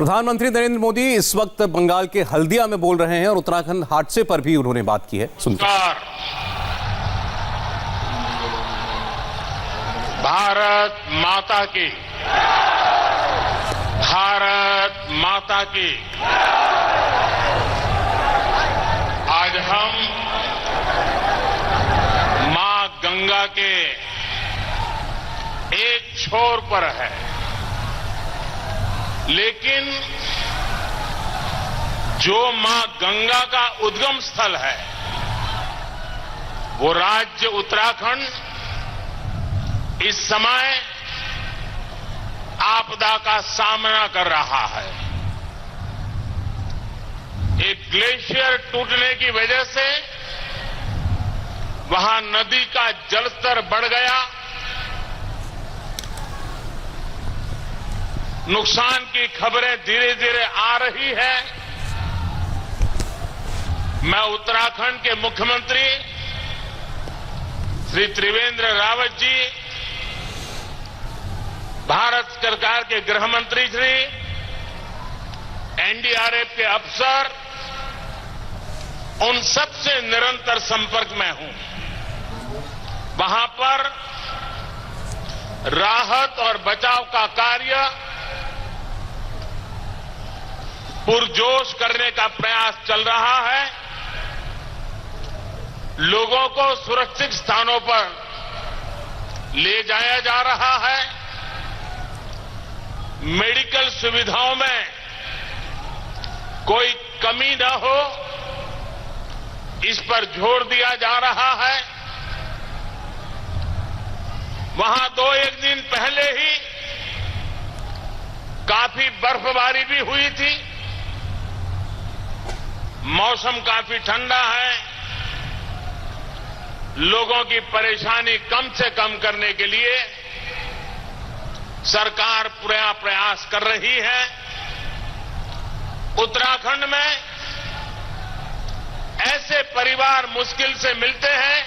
प्रधानमंत्री नरेंद्र मोदी इस वक्त बंगाल के हल्दिया में बोल रहे हैं और उत्तराखंड हादसे पर भी उन्होंने बात की है। सुनते हैं। भारत माता की, भारत माता की। आज हम मां गंगा के एक छोर पर है, लेकिन जो मां गंगा का उद्गम स्थल है वो राज्य उत्तराखंड इस समय आपदा का सामना कर रहा है। एक ग्लेशियर टूटने की वजह से वहां नदी का जलस्तर बढ़ गया, नुकसान की खबरें धीरे धीरे आ रही है। मैं उत्तराखंड के मुख्यमंत्री श्री त्रिवेंद्र रावत जी, भारत सरकार के गृह मंत्री श्री, एनडीआरएफ के अफसर, उन सबसे निरंतर संपर्क में हूं। वहां पर राहत और बचाव का कार्य पुरजोश करने का प्रयास चल रहा है। लोगों को सुरक्षित स्थानों पर ले जाया जा रहा है। मेडिकल सुविधाओं में कोई कमी न हो, इस पर जोर दिया जा रहा है। वहां 2-1 दिन पहले ही काफी बर्फबारी भी हुई थी। मौसम काफी ठंडा है। लोगों की परेशानी कम से कम करने के लिए सरकार पूरा प्रयास कर रही है। उत्तराखंड में ऐसे परिवार मुश्किल से मिलते हैं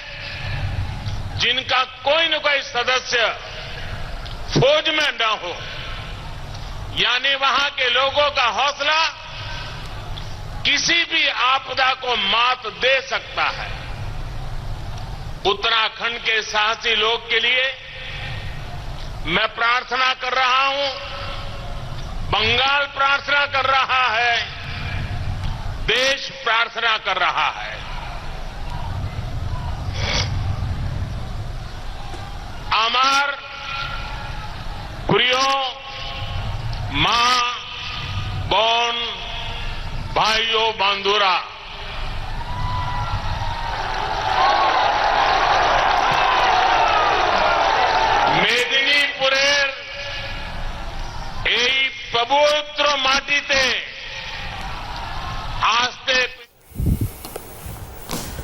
जिनका कोई न कोई सदस्य फौज में न हो, यानी वहां के लोगों का हौसला किसी भी आपदा को मात दे सकता है। उत्तराखंड के साहसी लोग के लिए मैं प्रार्थना कर रहा हूं, बंगाल प्रार्थना कर रहा है, देश प्रार्थना कर रहा है। আমার প্রিয় মা, বোন, भाइयों, बंधुरा, মেদিনীপুরের এই পবিত্র মাটিতে আসতে।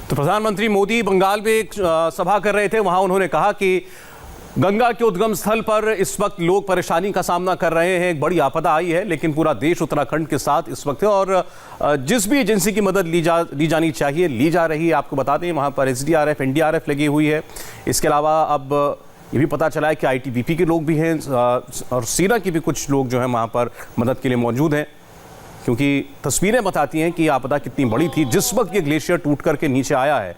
तो प्रधानमंत्री मोदी बंगाल में एक सभा कर रहे थे। वहां उन्होंने कहा कि गंगा के उद्गम स्थल पर इस वक्त लोग परेशानी का सामना कर रहे हैं, एक बड़ी आपदा आई है, लेकिन पूरा देश उत्तराखंड के साथ इस वक्त है और जिस भी एजेंसी की मदद ली जानी चाहिए ली जा रही है। आपको बता दें वहां पर एसडीआरएफ, एनडीआरएफ लगी हुई है। इसके अलावा अब ये भी पता चला है कि आईटीबीपी के लोग भी हैं और सेना के भी कुछ लोग जो हैं वहां पर मदद के लिए मौजूद हैं, क्योंकि तस्वीरें बताती हैं कि आपदा कितनी बड़ी थी। जिस वक्त ये ग्लेशियर टूट करके नीचे आया है,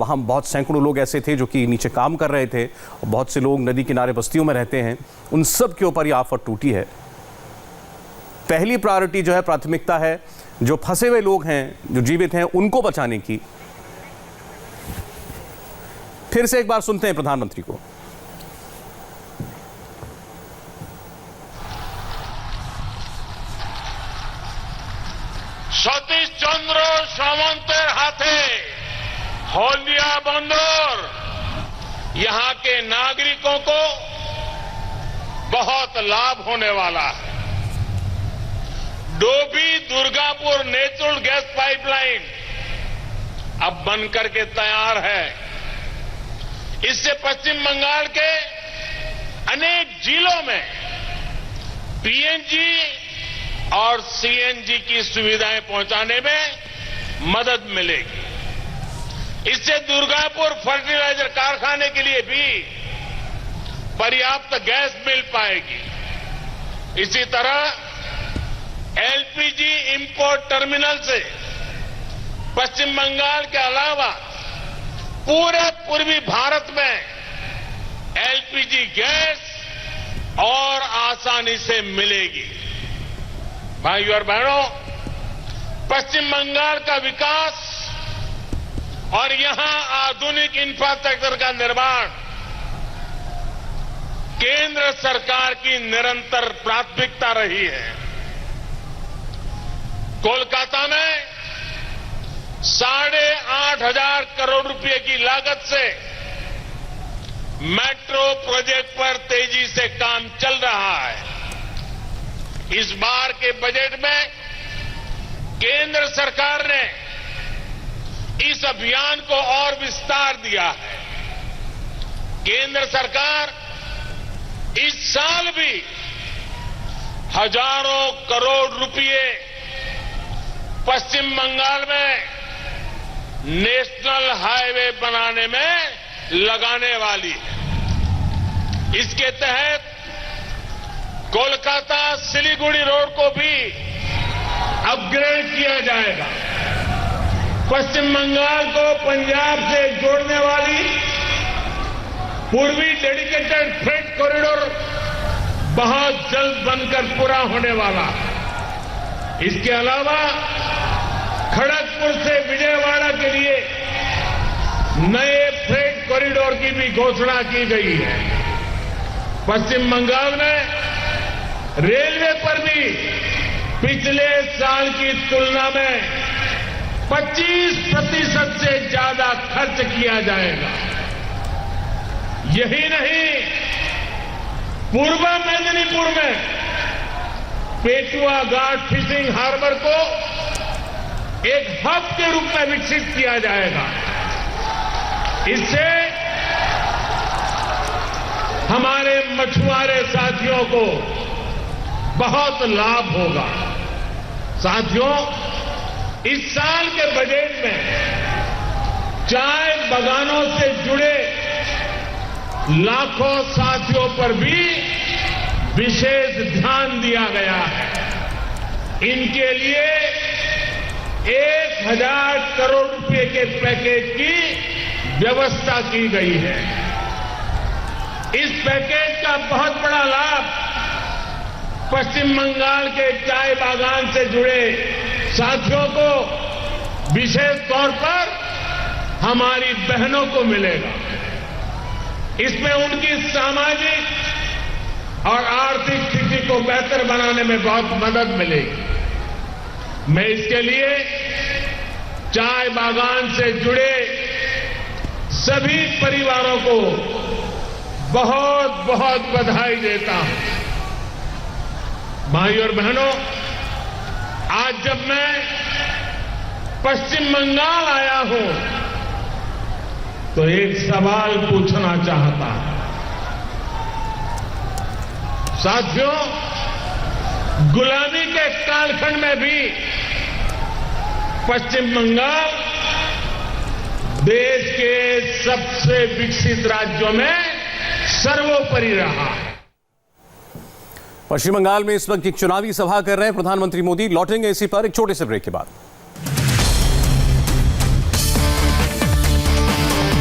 वहाँ बहुत सैकड़ों लोग ऐसे थे जो कि नीचे काम कर रहे थे, बहुत से लोग नदी किनारे बस्तियों में रहते हैं। उन सब के ऊपर ये आफत टूटी है। पहली प्रायोरिटी जो है, प्राथमिकता है जो फंसे हुए लोग हैं, जो जीवित हैं, उनको बचाने की। फिर से एक बार सुनते हैं प्रधानमंत्री को। सतीश चंद्र सामंतेर हाथे हल्दिया बंदर यहां के नागरिकों को बहुत लाभ होने वाला है। Dobhi Durgapur natural gas pipeline अब बनकर के तैयार है। इससे पश्चिम बंगाल के अनेक जिलों में पीएनजी और सीएनजी की सुविधाएं पहुंचाने में मदद मिलेगी। इससे दुर्गापुर फर्टिलाइजर कारखाने के लिए भी पर्याप्त गैस मिल पाएगी। इसी तरह एलपीजी इंपोर्ट टर्मिनल से पश्चिम बंगाल के अलावा पूरे पूर्वी भारत में एलपीजी गैस और आसानी से मिलेगी। भाइयों और बहनों, पश्चिम बंगाल का विकास और यहां आधुनिक इंफ्रास्ट्रक्चर का निर्माण केंद्र सरकार की निरंतर प्राथमिकता रही है। कोलकाता में 8,500 करोड़ रुपए की लागत से मेट्रो प्रोजेक्ट पर तेजी से काम चल रहा है। इस बार के बजट में केंद्र सरकार ने इस अभियान को और विस्तार दिया है। केंद्र सरकार इस साल भी हजारों करोड़ रुपए पश्चिम बंगाल में नेशनल हाईवे बनाने में लगाने वाली है। इसके तहत कोलकाता सिलीगुड़ी रोड को भी अपग्रेड किया जाएगा। पश्चिम बंगाल को पंजाब से जोड़ने वाली पूर्वी डेडिकेटेड फ्रेट कॉरिडोर बहुत जल्द बनकर पूरा होने वाला है। इसके अलावा खड़गपुर से विजयवाड़ा के लिए नए फ्रेट कॉरिडोर की भी घोषणा की गई है। पश्चिम बंगाल में रेलवे पर भी पिछले साल की तुलना में 25% से ज्यादा खर्च किया जाएगा। यही नहीं, पूर्व मेदिनीपुर में पेटुआ घाट फिशिंग हार्बर को एक हब के रूप में विकसित किया जाएगा। इससे हमारे मछुआरे साथियों को बहुत लाभ होगा। साथियों, इस साल के बजट में चाय बागानों से जुड़े लाखों साथियों पर भी विशेष ध्यान दिया गया है। इनके लिए 1,000 करोड़ रुपए के पैकेज की व्यवस्था की गई है। इस पैकेज का बहुत बड़ा लाभ पश्चिम बंगाल के चाय बागान से जुड़े साथियों को, विशेष तौर पर हमारी बहनों को मिलेगा। इसमें उनकी सामाजिक और आर्थिक स्थिति को बेहतर बनाने में बहुत मदद मिलेगी। मैं इसके लिए चाय बागान से जुड़े सभी परिवारों को बहुत बहुत बधाई देता हूं। भाइयों और बहनों, आज जब मैं पश्चिम बंगाल आया हूं तो एक सवाल पूछना चाहता हूं। साथियों, गुलामी के कालखंड में भी पश्चिम बंगाल देश के सबसे विकसित राज्यों में सर्वोपरि रहा है। पश्चिम बंगाल में इस वक्त एक चुनावी सभा कर रहे हैं प्रधानमंत्री मोदी। लौटेंगे इसी पर एक छोटे से ब्रेक के बाद।